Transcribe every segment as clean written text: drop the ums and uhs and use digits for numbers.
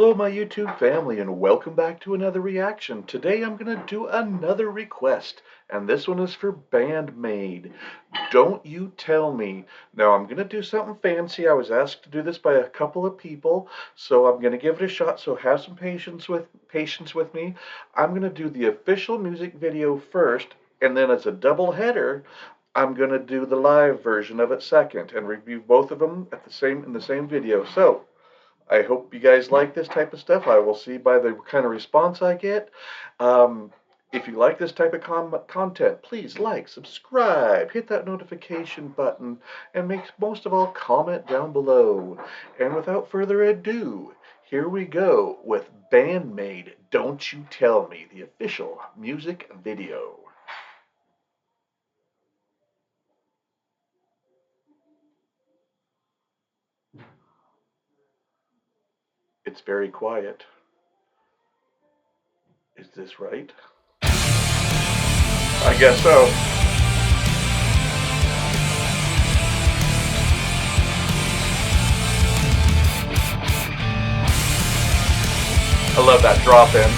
Hello my YouTube family and welcome back to another reaction. Today I'm going to do another request and this one is for Band-Maid. Don't You Tell Me. Now I'm going to do something fancy. I was asked to do this by a couple of people, so I'm going to give it a shot, so have some patience with me. I'm going to do the official music video first, and then as a double header I'm going to do the live version of it second and review both of them at in the same video. So I hope you guys like this type of stuff. I will see by the kind of response I get. If you like this type of content, please like, subscribe, hit that notification button, and most of all, comment down below. And without further ado, here we go with Band-Maid, Don't You Tell Me, the official music video. It's very quiet. Is this right? I guess so. I love that drop in.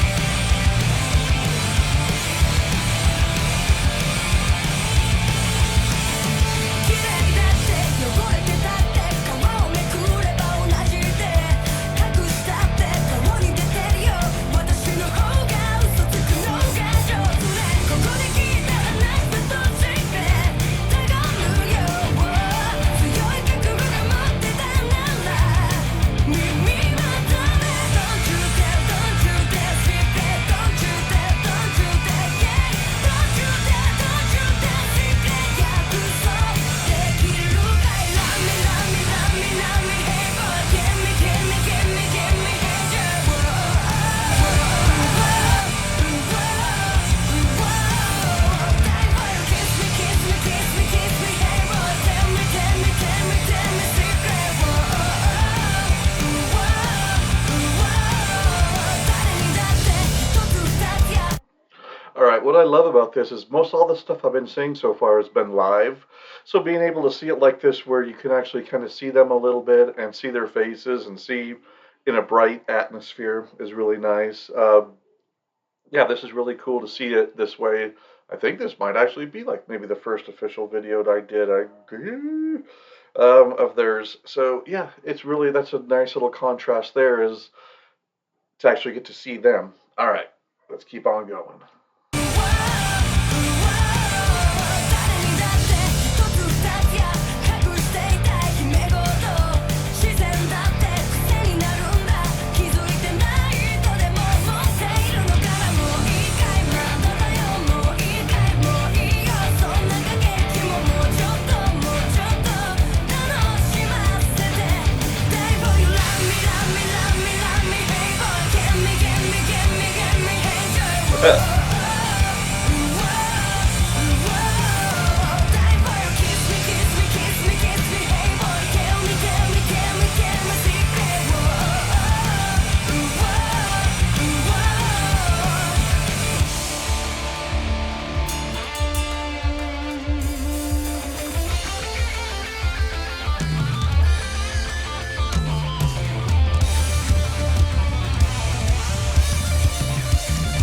Alright, what I love about this is most all the stuff I've been saying so far has been live. So being able to see it like this where you can actually kind of see them a little bit and see their faces and see in a bright atmosphere is really nice. Yeah, this is really cool to see it this way. I think this might actually be like maybe the first official video that I did of theirs. So yeah, that's a nice little contrast there is to actually get to see them. Alright, let's keep on going.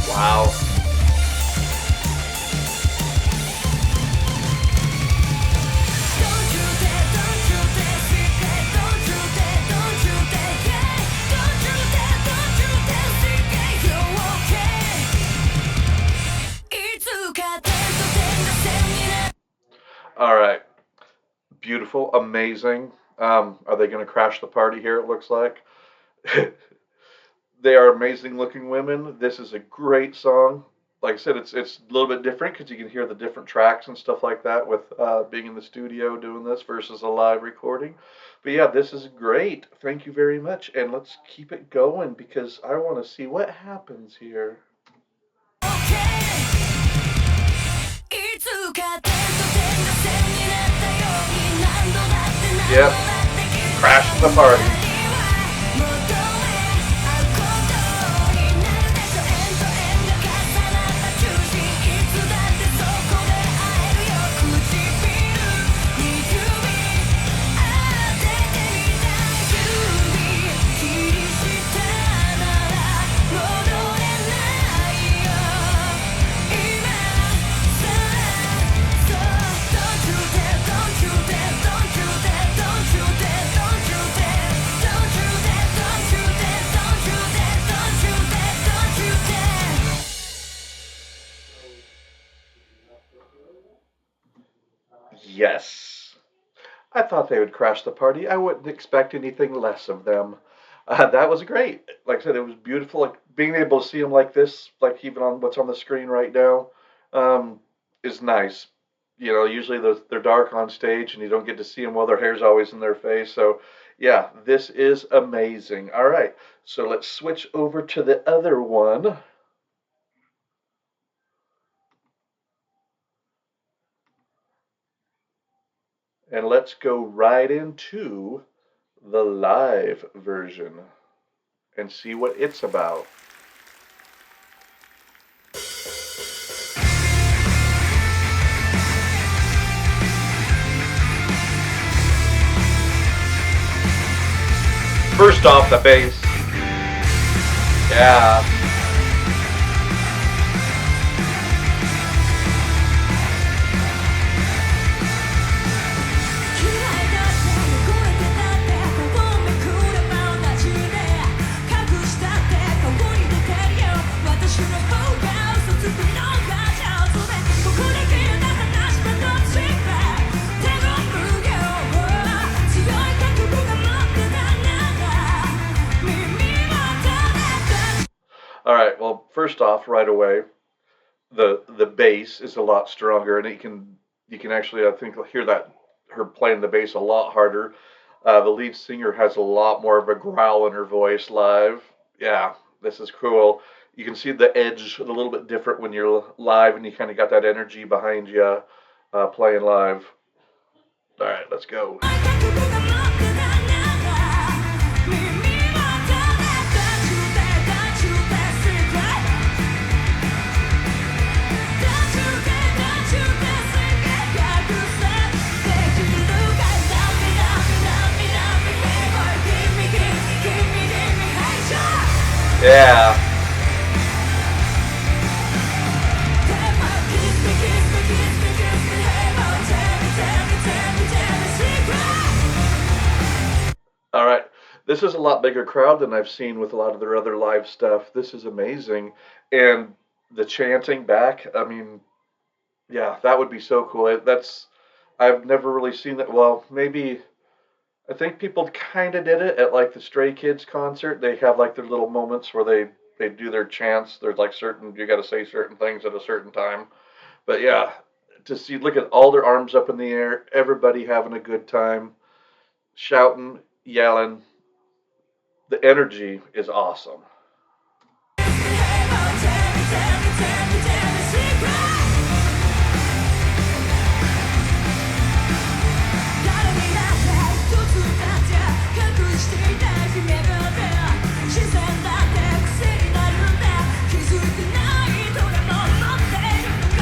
Wow. All right. Beautiful, amazing. Are they going to crash the party here, it looks like? They are amazing looking women. This is a great song. Like I said, it's a little bit different because you can hear the different tracks and stuff like that with being in the studio doing this versus a live recording. But yeah, this is great. Thank you very much. And let's keep it going because I want to see what happens here. Yep, crashing the party. Yes. I thought they would crash the party. I wouldn't expect anything less of them. That was great. Like I said, it was beautiful. Like being able to see them like this, like even on what's on the screen right now, um, is nice. You know, usually they're dark on stage and you don't get to see them while their hair's always in their face. So, yeah, this is amazing. All right, so let's switch over to the other one and let's go right into the live version and see what it's about. First off, the bass. Yeah. All right. Well, first off, right away, the bass is a lot stronger, and you can actually I think hear that her playing the bass a lot harder. The lead singer has a lot more of a growl in her voice live. Yeah, this is cool. You can see the edge a little bit different when you're live, and you kind of got that energy behind you playing live. All right, let's go. Yeah. All right. This is a lot bigger crowd than I've seen with a lot of their other live stuff. This is amazing. And the chanting back, I mean, yeah, that would be so cool. That's I've never really seen that. Well, maybe I think people kind of did it at like the Stray Kids concert. They have like their little moments where they do their chants. There's like certain you got to say certain things at a certain time. But yeah, to see look at all their arms up in the air, everybody having a good time, shouting, yelling. The energy is awesome.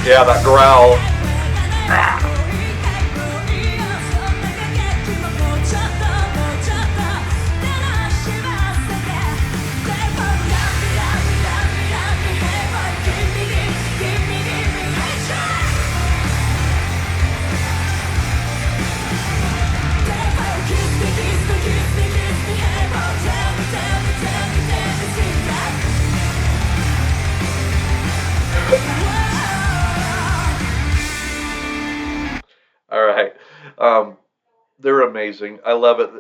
Yeah, that growl. All right. Um, they're amazing. I love it.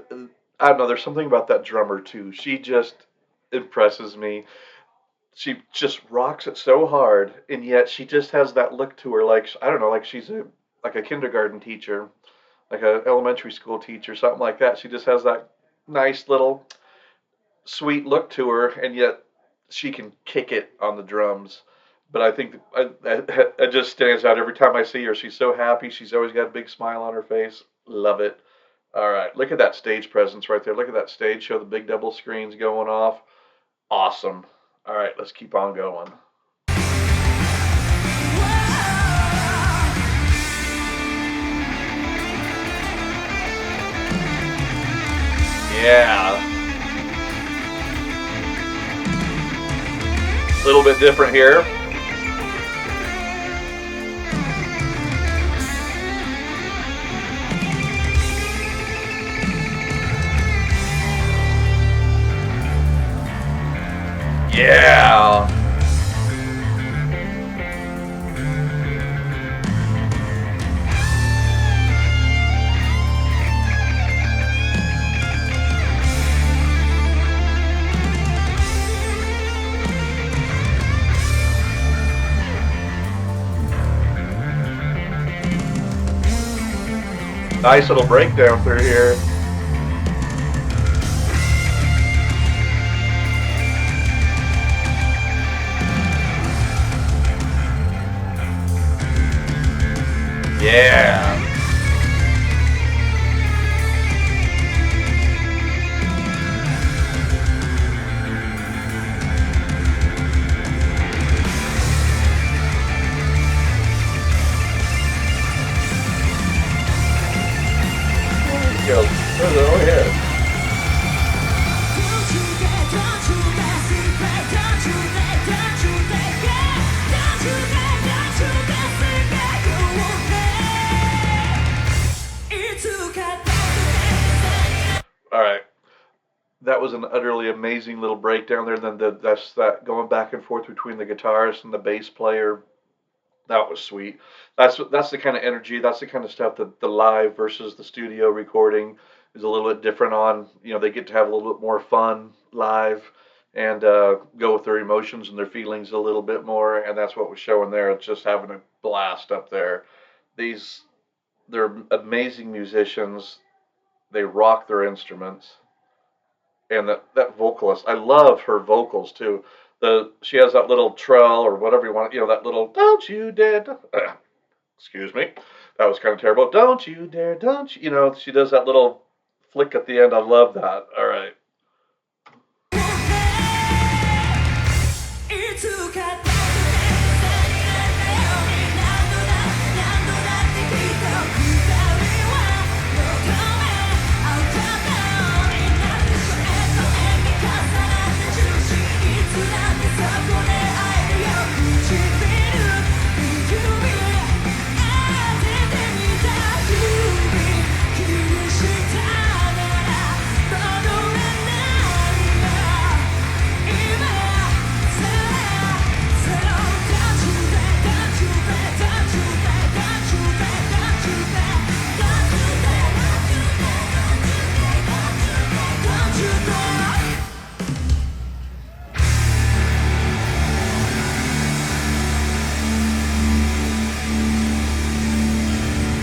I don't know. There's something about that drummer too. She just impresses me. She just rocks it so hard, and yet she just has that look to her. Like I don't know, like she's a kindergarten teacher, like a elementary school teacher, something like that. She just has that nice little sweet look to her, and yet she can kick it on the drums. But I think it just stands out every time I see her. She's so happy. She's always got a big smile on her face. Love it. All right, look at that stage presence right there. Look at that stage show, the big double screens going off. Awesome. All right, let's keep on going. Yeah. A little bit different here. Yeah. Nice little breakdown through here. Yeah. Go. Oh yeah. All right. That was an utterly amazing little breakdown there. And then that's that going back and forth between the guitarist and the bass player. That was sweet. That's the kind of energy. That's the kind of stuff that the live versus the studio recording is a little bit different on. You know, they get to have a little bit more fun live and go with their emotions and their feelings a little bit more. And that's what was showing there. It's just having a blast up there. These they're amazing musicians. They rock their instruments. And that vocalist, I love her vocals too. The she has that little trill or whatever you want, that little "Don't you dare," excuse me, that was kind of terrible. Don't you dare, don't you? She does that little flick at the end. I love that. All right.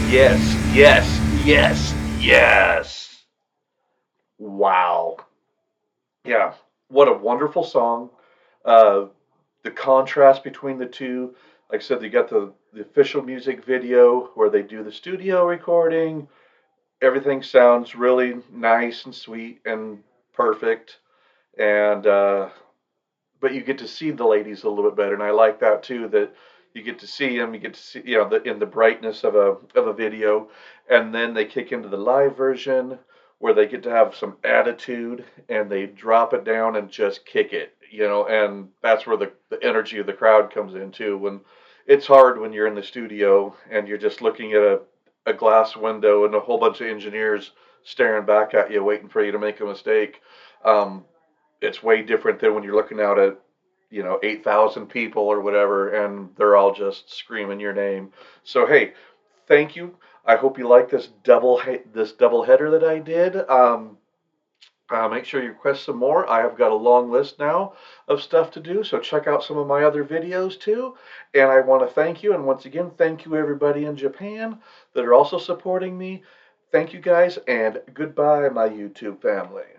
Yes, yes, yes, yes. Wow. Yeah, what a wonderful song. Uh, the contrast between the two, like I said, you got the official music video where they do the studio recording. Everything sounds really nice and sweet and perfect. And but you get to see the ladies a little bit better, and I like that too. That you get to see them, you get to see in the brightness of a video, and then they kick into the live version where they get to have some attitude and they drop it down and just kick it, and that's where the energy of the crowd comes in too. When it's hard when you're in the studio and you're just looking at a glass window and a whole bunch of engineers staring back at you, waiting for you to make a mistake. Um, it's way different than when you're looking out at 8,000 people or whatever and they're all just screaming your name. So hey, thank you. I hope you like this double header that I did. Make sure you request some more. I have got a long list now of stuff to do, so check out some of my other videos too. And I want to thank you, and once again, thank you everybody in Japan that are also supporting me. Thank you guys, and goodbye, my YouTube family.